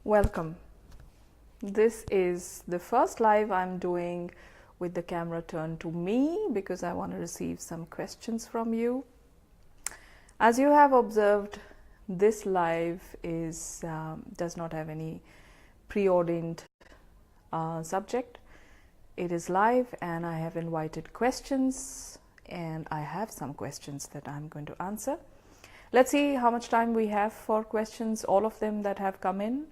Welcome. This is the first live I'm doing with the camera turned to me because I want to receive some questions from you. As you have observed, this live does not have any preordained subject. It is live and I have invited questions, and I have some questions that I'm going to answer. Let's see how much time we have for questions, all of them that have come in.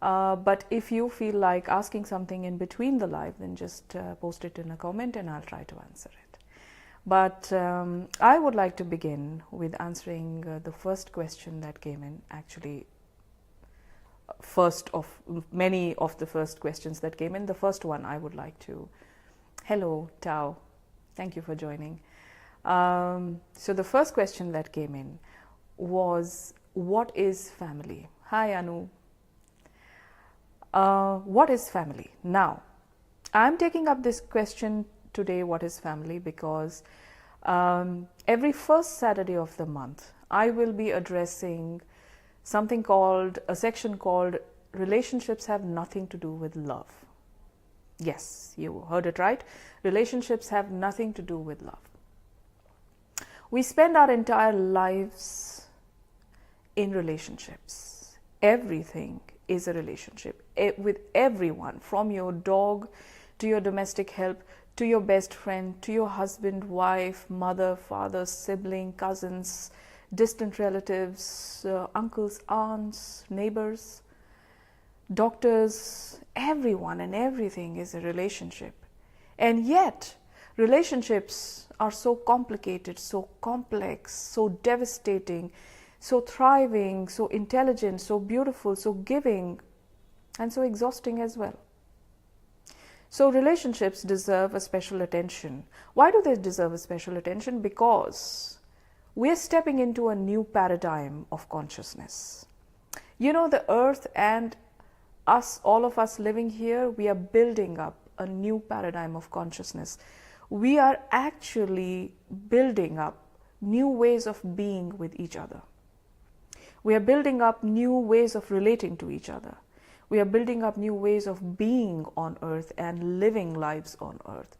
But if you feel like asking something in between the live, then just post it in a comment and I'll try to answer it. But I would like to begin with answering the first question that came in. Actually, first of many of the first questions that came in. The first one I would like to... Hello, Tao. Thank you for joining. So the first question that came in was, what is family? Hi, Anu. What is family? Now, I'm taking up this question today, what is family, because every first Saturday of the month, I will be addressing something called, a section called Relationships Have Nothing to Do with Love. Yes, you heard it right. Relationships have nothing to do with love. We spend our entire lives in relationships. Everything is a relationship with everyone, from your dog to your domestic help, to your best friend, to your husband, wife, mother, father, sibling, cousins, distant relatives, uncles, aunts, neighbors, doctors. Everyone and everything is a relationship. And yet, relationships are so complicated, so complex, so devastating, so thriving, so intelligent, so beautiful, so giving, and so exhausting as well. So relationships deserve a special attention. Why do they deserve a special attention? Because we're stepping into a new paradigm of consciousness. You know, the earth and us, all of us living here, we are building up a new paradigm of consciousness. We are actually building up new ways of being with each other. We are building up new ways of relating to each other. We are building up new ways of being on earth and living lives on earth.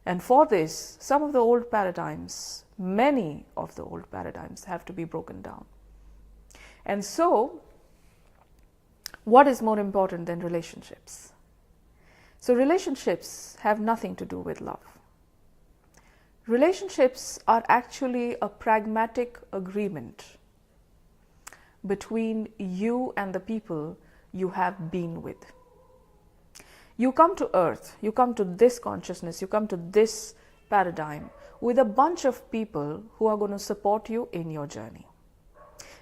And for this, some of the old paradigms, many of the old paradigms have to be broken down. And so, what is more important than relationships? So relationships have nothing to do with love. Relationships are actually a pragmatic agreement between you and the people you have been with. You come to earth, you come to this consciousness, you come to this paradigm with a bunch of people who are going to support you in your journey.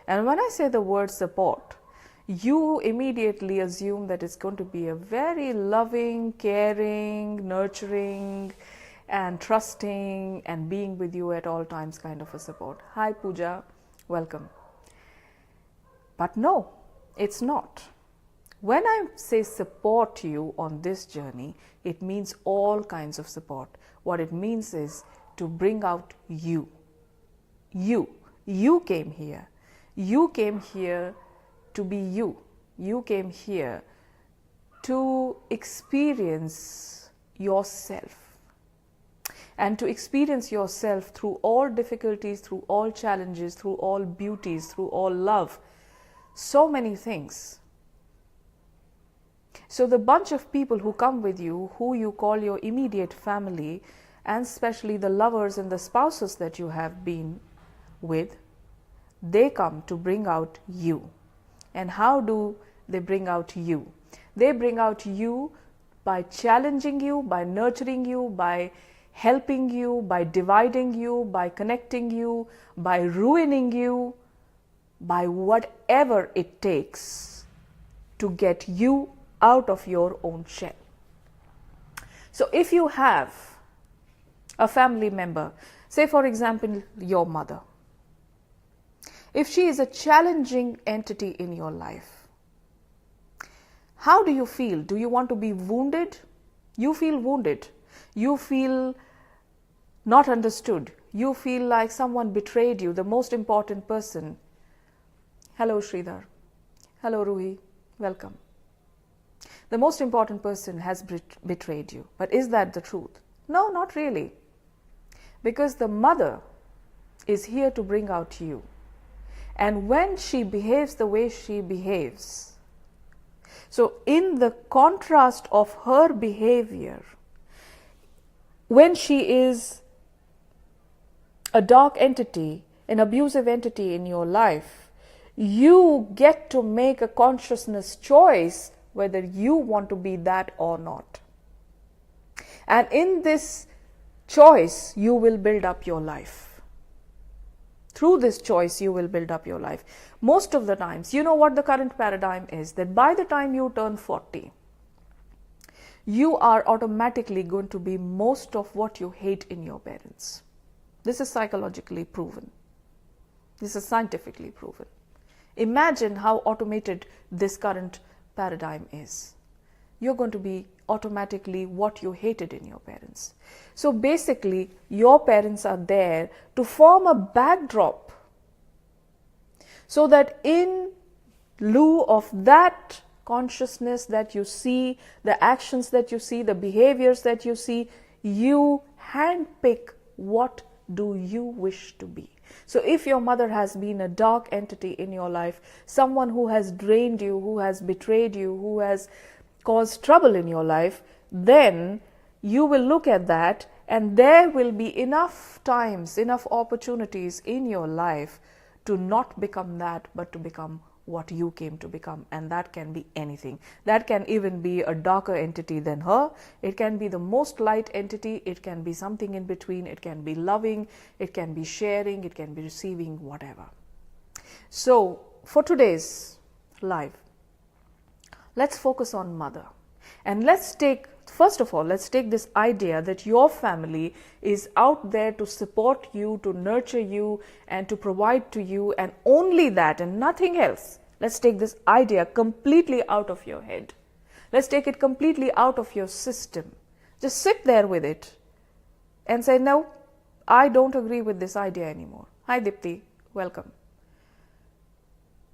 And when I say the word support, you immediately assume that it's going to be a very loving, caring, nurturing, and trusting and being with you at all times kind of a support. Hi Pooja, welcome. But no, it's not. When I say support you on this journey, it means all kinds of support. What it means is to bring out you. You came here. You came here to be you. You came here to experience yourself. And to experience yourself through all difficulties, through all challenges, through all beauties, through all love. So many things. So the bunch of people who come with you, who you call your immediate family, and especially the lovers and the spouses that you have been with, they come to bring out you. And how do they bring out you? They bring out you by challenging you, by nurturing you, by helping you, by dividing you, by connecting you, by ruining you, by whatever it takes to get you out of your own shell. So if you have a family member, say for example your mother, if she is a challenging entity in your life, how do you feel? Do you want to be wounded? You feel wounded. You feel not understood. You feel like someone betrayed you, the most important person. Hello Sridhar. Hello Ruhi. welcome. The most important person has betrayed you. But is that the truth? No, not really. Because the mother is here to bring out you. And when she behaves the way she behaves, so in the contrast of her behavior, when she is a dark entity, an abusive entity in your life, you get to make a consciousness choice whether you want to be that or not. And in this choice, you will build up your life. Through this choice, you will build up your life. Most of the times, you know what the current paradigm is, that by the time you turn 40, you are automatically going to be most of what you hate in your parents. This is psychologically proven. This is scientifically proven. Imagine how automated this current paradigm is. You're going to be automatically what you hated in your parents. So basically, your parents are there to form a backdrop so that in lieu of that consciousness that you see, the actions that you see, the behaviors that you see, you handpick what do you wish to be. So if your mother has been a dark entity in your life, someone who has drained you, who has betrayed you, who has caused trouble in your life, then you will look at that and there will be enough times, enough opportunities in your life to not become that, but to become what you came to become. And that can be anything. That can even be a darker entity than her. It can be the most light entity. It can be something in between. It can be loving. It can be sharing. It can be receiving, whatever. So for today's live, let's focus on mother. And first of all, let's take this idea that your family is out there to support you, to nurture you, and to provide to you, and only that and nothing else. Let's take this idea completely out of your head. Let's take it completely out of your system. Just sit there with it and say, no, I don't agree with this idea anymore. Hi Dipti, welcome.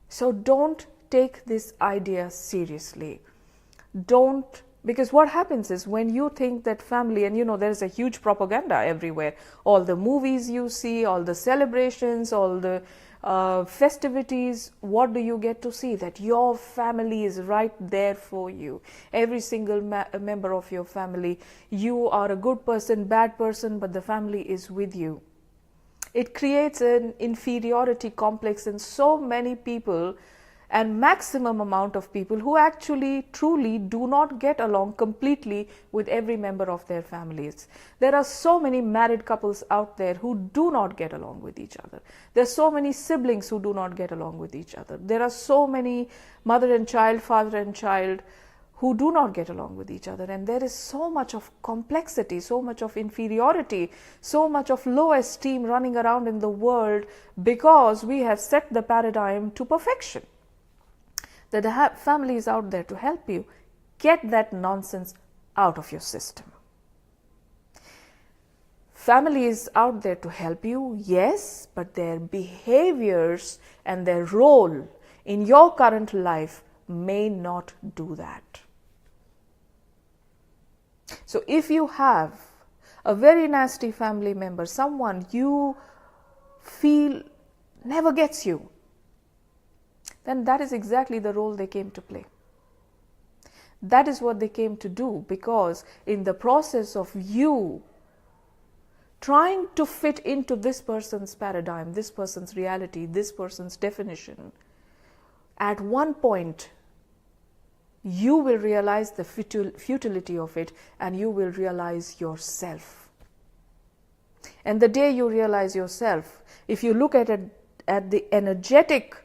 So don't take this idea seriously. Because what happens is when you think that family, and there's a huge propaganda everywhere, all the movies you see, all the celebrations, all the festivities, what do you get to see? That your family is right there for you. Every single member of your family, you are a good person, bad person, but the family is with you. It creates an inferiority complex in so many people, and maximum amount of people who actually truly do not get along completely with every member of their families. There are so many married couples out there who do not get along with each other. There are so many siblings who do not get along with each other. There are so many mother and child, father and child who do not get along with each other. And there is so much of complexity, so much of inferiority, so much of low esteem running around in the world because we have set the paradigm to perfection. That the family is out there to help you. Get that nonsense out of your system. Family is out there to help you, yes, but their behaviors and their role in your current life may not do that. So if you have a very nasty family member, someone you feel never gets you, then that is exactly the role they came to play. That is what they came to do, because in the process of you trying to fit into this person's paradigm, this person's reality, this person's definition, at one point you will realize the futility of it, and you will realize yourself. And the day you realize yourself, if you look at it at the energetic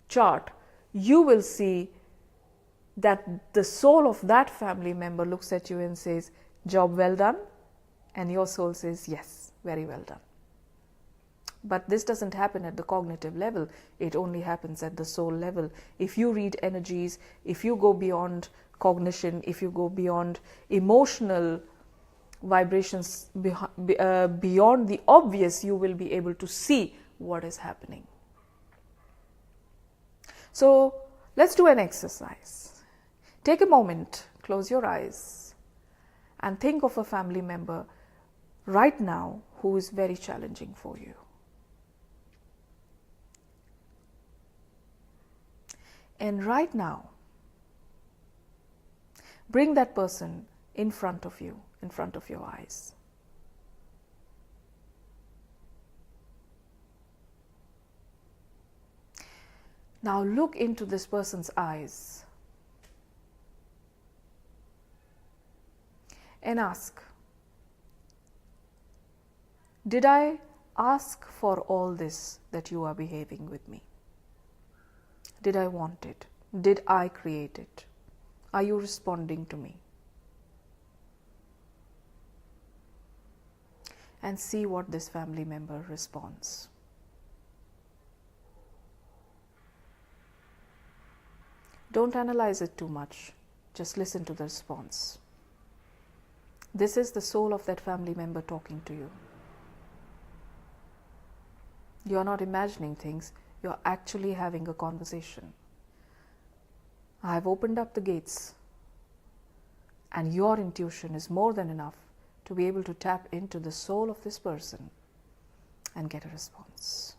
chart, you will see that the soul of that family member looks at you and says, job well done, and your soul says, yes, very well done. But this doesn't happen at the cognitive level, it only happens at the soul level. If you read energies, if you go beyond cognition, if you go beyond emotional vibrations, beyond the obvious, you will be able to see what is happening. So Let's do an exercise. Take a moment, close your eyes, and think of a family member right now who is very challenging for you. And right now, bring that person in front of you, in front of your eyes. Now look into this person's eyes and ask, did I ask for all this that you are behaving with me? Did I want it? Did I create it? Are you responding to me? And see what this family member responds. Don't analyze it too much. Just listen to the response. This is the soul of that family member talking to you. You're not imagining things, you're actually having a conversation. I've opened up the gates, and your intuition is more than enough to be able to tap into the soul of this person and get a response.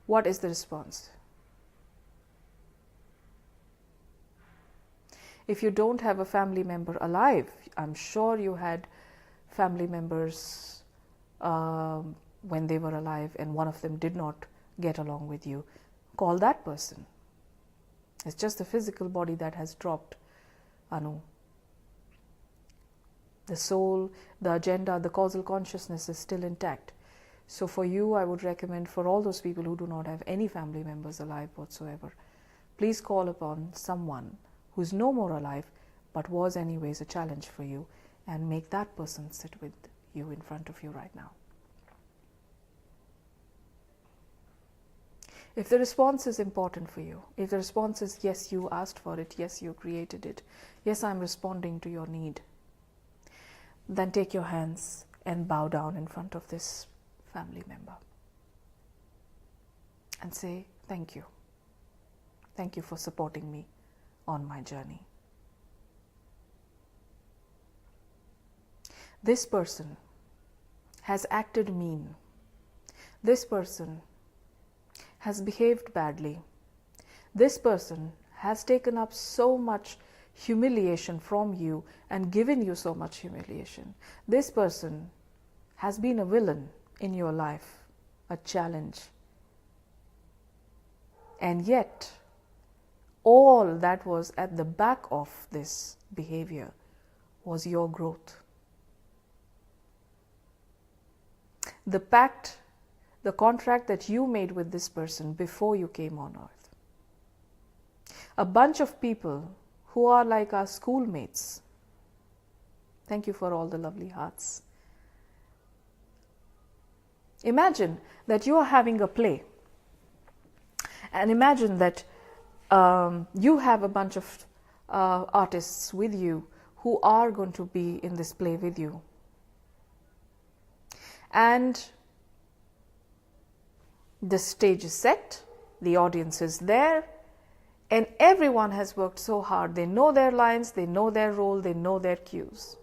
What is the response? If you don't have a family member alive, I'm sure you had family members when they were alive and one of them did not get along with you. Call that person. It's just the physical body that has dropped, Anu. The soul, the agenda, the causal consciousness is still intact. So for you, I would recommend, for all those people who do not have any family members alive whatsoever, please call upon someone who's no more alive but was anyways a challenge for you, and make that person sit with you in front of you right now. If the response is important for you, if the response is yes, you asked for it, yes, you created it, yes, I'm responding to your need, then take your hands and bow down in front of this family member and say, thank you. Thank you for supporting me on my journey. This person has acted mean. This person has behaved badly. This person has taken up so much humiliation from you and given you so much humiliation. This person has been a villain in your life, a challenge. And yet, all that was at the back of this behavior was your growth. The pact, the contract that you made with this person before you came on earth. A bunch of people who are like our schoolmates. Thank you for all the lovely hearts. Imagine that you are having a play, and imagine that you have a bunch of artists with you who are going to be in this play with you. And the stage is set, the audience is there, and everyone has worked so hard. They know their lines, they know their role, they know their cues.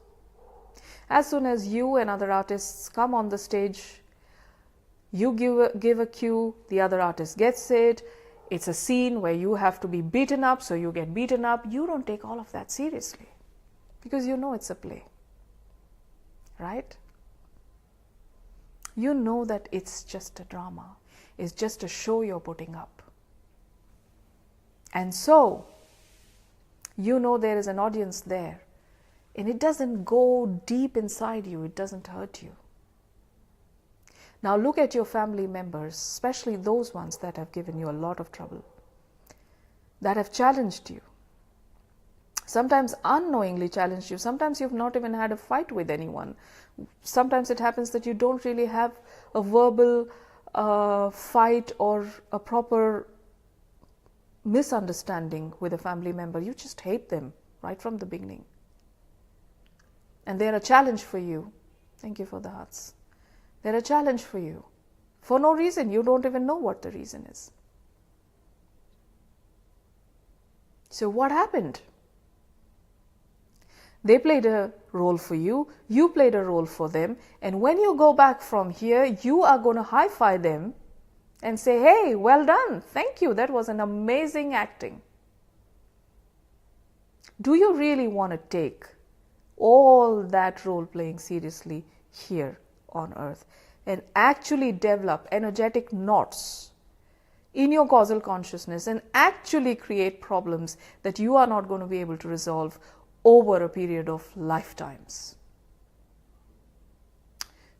As soon as you and other artists come on the stage, you give a cue, the other artist gets it. It's a scene where you have to be beaten up, so you get beaten up. You don't take all of that seriously because you know it's a play, right? You know that it's just a drama. It's just a show you're putting up. And so, you know there is an audience there, and it doesn't go deep inside you, it doesn't hurt you. Now look at your family members, especially those ones that have given you a lot of trouble, that have challenged you, sometimes unknowingly challenged you. Sometimes you've not even had a fight with anyone. Sometimes it happens that you don't really have a verbal fight or a proper misunderstanding with a family member. You just hate them right from the beginning. And they're a challenge for you. Thank you for the hearts. They're a challenge for you. For no reason. You don't even know what the reason is. So what happened? They played a role for you, you played a role for them, and when you go back from here, you are going to high-five them and say, hey, well done, thank you, that was an amazing acting. Do you really want to take all that role playing seriously here on earth and actually develop energetic knots in your causal consciousness and actually create problems that you are not going to be able to resolve over a period of lifetimes?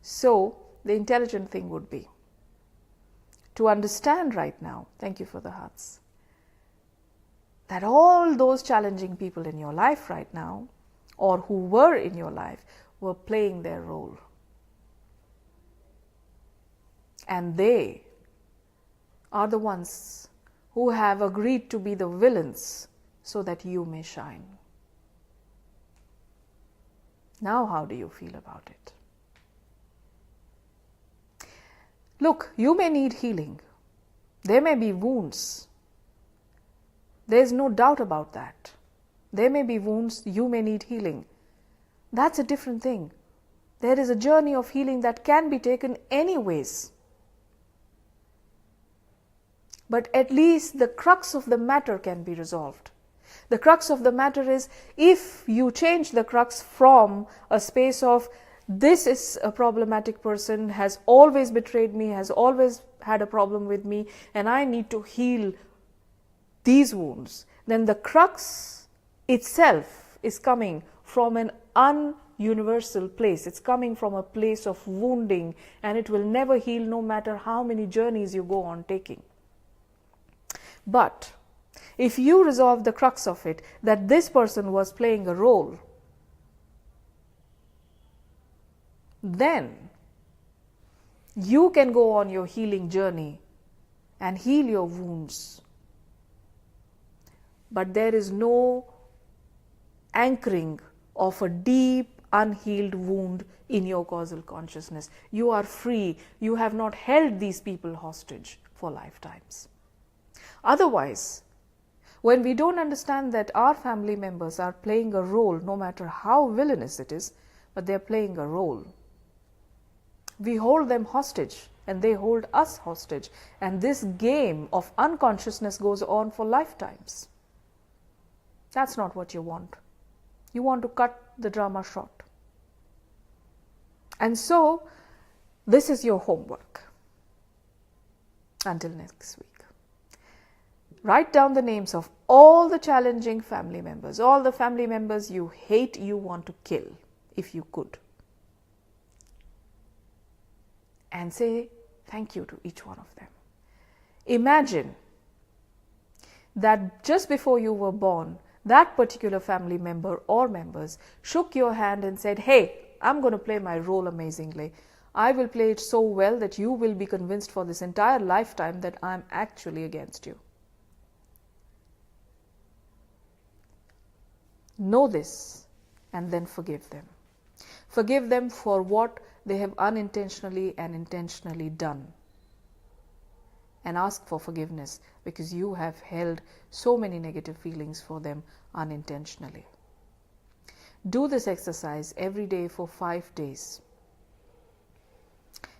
So the intelligent thing would be to understand right now, thank you for the hearts, that all those challenging people in your life right now, or who were in your life, were playing their role. And they are the ones who have agreed to be the villains so that you may shine. Now, how do you feel about it? Look, you may need healing. There may be wounds. There's no doubt about that. There may be wounds, you may need healing. That's a different thing. There is a journey of healing that can be taken anyways. But at least the crux of the matter can be resolved. The crux of the matter is, if you change the crux from a space of, this is a problematic person, has always betrayed me, has always had a problem with me, and I need to heal these wounds, then the crux itself is coming from an un-universal place. It's coming from a place of wounding, and it will never heal no matter how many journeys you go on taking. But if you resolve the crux of it, that this person was playing a role, then you can go on your healing journey and heal your wounds. But there is no anchoring of a deep, unhealed wound in your causal consciousness. You are free. You have not held these people hostage for lifetimes. Otherwise, when we don't understand that our family members are playing a role, no matter how villainous it is, but they're playing a role, we hold them hostage and they hold us hostage. And this game of unconsciousness goes on for lifetimes. That's not what you want. You want to cut the drama short. And so, this is your homework. Until next week. Write down the names of all the challenging family members, all the family members you hate, you want to kill, if you could. And say thank you to each one of them. Imagine that just before you were born, that particular family member or members shook your hand and said, hey, I'm going to play my role amazingly. I will play it so well that you will be convinced for this entire lifetime that I'm actually against you. Know this and then forgive them. Forgive them for what they have unintentionally and intentionally done. And ask for forgiveness because you have held so many negative feelings for them unintentionally. Do this exercise every day for 5 days.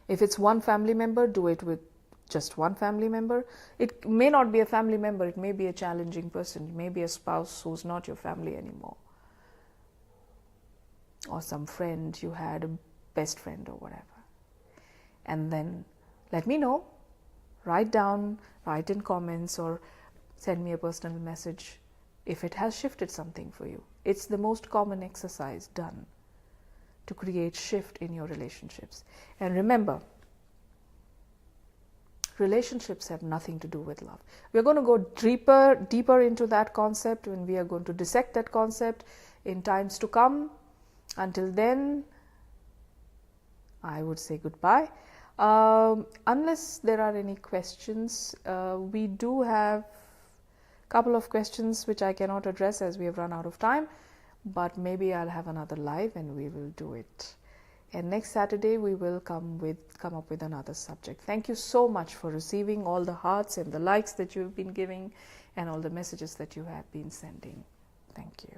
If it's one family member, do it with just one family member. It may not be a family member, it may be a challenging person, it may be a spouse who's not your family anymore. Or some friend you had, a best friend or whatever. And then let me know. Write down, write in comments or send me a personal message if it has shifted something for you. It's the most common exercise done to create shift in your relationships. And remember, relationships have nothing to do with love. We're going to go deeper into that concept when we are going to dissect that concept in times to come. Until then, I would say goodbye. Unless there are any questions, we do have a couple of questions which I cannot address as we have run out of time, but maybe I'll have another live and we will do it And next Saturday we will come up with another subject. Thank you so much for receiving all the hearts and the likes that you've been giving and all the messages that you have been sending. Thank you.